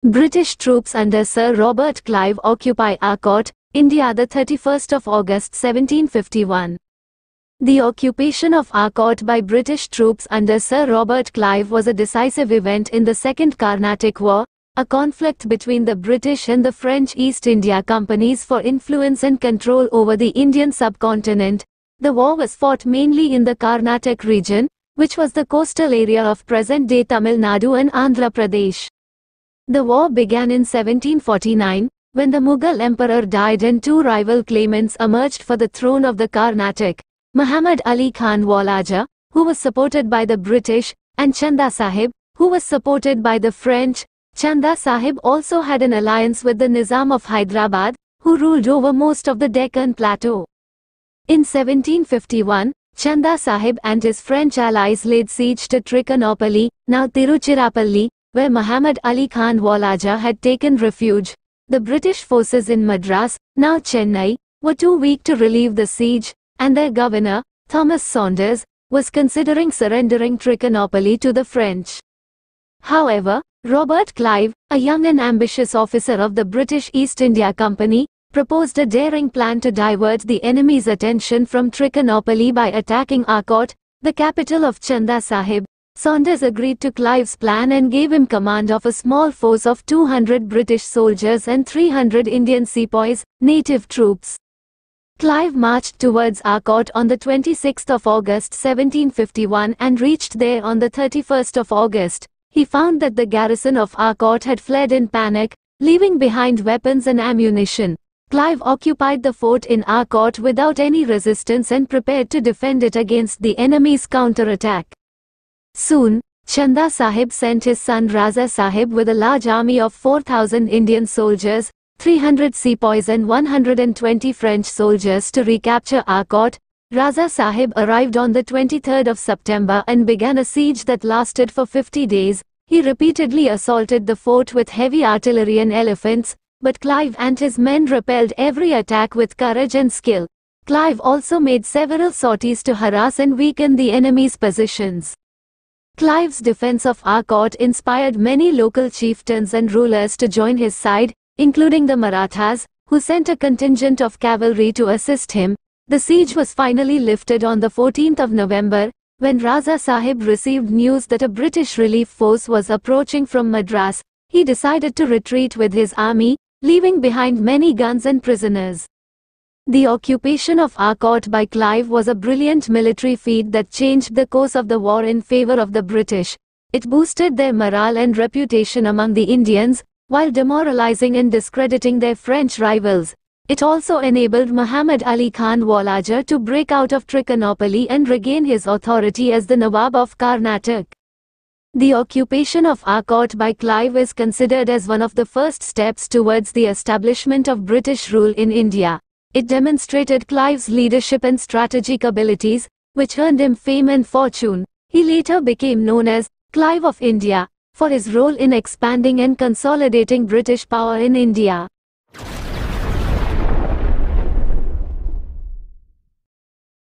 British troops under Sir Robert Clive occupy Arcot, India, the 31st of August 1751. The occupation of Arcot by British troops under Sir Robert Clive was a decisive event in the Second Carnatic War, a conflict between the British and the French East India Companies for influence and control over the Indian subcontinent. The war was fought mainly in the Carnatic region, which was the coastal area of present-day Tamil Nadu and Andhra Pradesh. The war began in 1749, when the Mughal emperor died and two rival claimants emerged for the throne of the Carnatic, Muhammad Ali Khan Wallajah, who was supported by the British, and Chanda Sahib, who was supported by the French. Chanda Sahib also had an alliance with the Nizam of Hyderabad, who ruled over most of the Deccan plateau. In 1751, Chanda Sahib and his French allies laid siege to Trichinopoly, now Tiruchirappalli, where Muhammad Ali Khan Wallajah had taken refuge. The British forces in Madras, now Chennai, were too weak to relieve the siege, and their governor, Thomas Saunders, was considering surrendering Trichinopoly to the French. However, Robert Clive, a young and ambitious officer of the British East India Company, proposed a daring plan to divert the enemy's attention from Trichinopoly by attacking Arcot, the capital of Chanda Sahib. Saunders agreed to Clive's plan and gave him command of a small force of 200 British soldiers and 300 Indian sepoys, native troops. Clive marched towards Arcot on the 26th of August 1751 and reached there on the 31st of August. He found that the garrison of Arcot had fled in panic, leaving behind weapons and ammunition. Clive occupied the fort in Arcot without any resistance and prepared to defend it against the enemy's counterattack. Soon, Chanda Sahib sent his son Raza Sahib with a large army of 4,000 Indian soldiers, 300 sepoys and 120 French soldiers to recapture Arcot. Raza Sahib arrived on the 23rd of September and began a siege that lasted for 50 days. He repeatedly assaulted the fort with heavy artillery and elephants, but Clive and his men repelled every attack with courage and skill. Clive also made several sorties to harass and weaken the enemy's positions. Clive's defense of Arcot inspired many local chieftains and rulers to join his side, including the Marathas, who sent a contingent of cavalry to assist him. The siege was finally lifted on the 14th of November, when Raza Sahib received news that a British relief force was approaching from Madras. He decided to retreat with his army, leaving behind many guns and prisoners. The occupation of Arcot by Clive was a brilliant military feat that changed the course of the war in favor of the British. It boosted their morale and reputation among the Indians, while demoralizing and discrediting their French rivals. It also enabled Muhammad Ali Khan Wallajah to break out of Trichinopoly and regain his authority as the Nawab of Carnatic. The occupation of Arcot by Clive is considered as one of the first steps towards the establishment of British rule in India. It demonstrated Clive's leadership and strategic abilities, which earned him fame and fortune. He later became known as Clive of India, for his role in expanding and consolidating British power in India.